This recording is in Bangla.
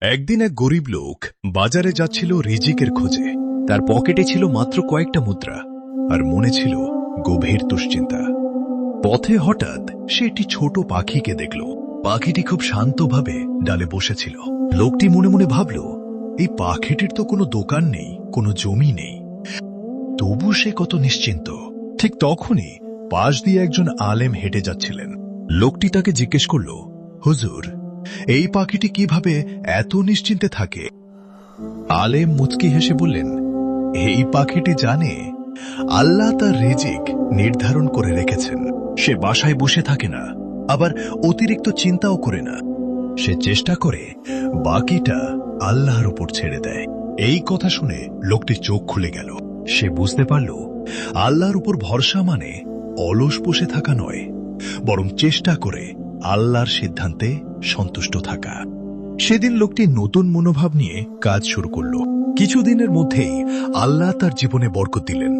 একদিন এক গরিব লোক বাজারে যাচ্ছিল রিজিকের খোঁজে। তার পকেটে ছিল মাত্র কয়েকটা মুদ্রা আর মনে ছিল গভীর দুশ্চিন্তা। পথে হঠাৎ সে একটি ছোট পাখিকে দেখল। পাখিটি খুব শান্তভাবে ডালে বসেছিল। লোকটি মনে মনে ভাবল, এই পাখিটির তো কোনো দোকান নেই, কোনো জমি নেই, তবু সে কত নিশ্চিন্ত। ঠিক তখনই পাশ দিয়ে একজন আলেম হেঁটে যাচ্ছিলেন। লোকটি তাকে জিজ্ঞেস করল, হুজুর, এই পাখিটি কিভাবে এত নিশ্চিন্তে থাকে? আলেম মুচকি হেসে বললেন, এই পাখিটি জানে আল্লাহ তার রিজিক নির্ধারণ করে রেখেছেন। সে বাসায় বসে থাকে না, আবার অতিরিক্ত চিন্তাও করে না। সে চেষ্টা করে বাকিটা আল্লাহর উপর ছেড়ে দেয়। এই কথা শুনে লোকটির চোখ খুলে গেল। সে বুঝতে পারল, আল্লাহর উপর ভরসা মানে অলস বসে থাকা নয়, বরং চেষ্টা করে আল্লাহর সিদ্ধান্তে সন্তুষ্ট থাকা। সেদিন লোকটি নতুন মনোভাব নিয়ে কাজ শুরু করল। কিছুদিনের মধ্যেই আল্লাহ তার জীবনে বরকত দিলেন।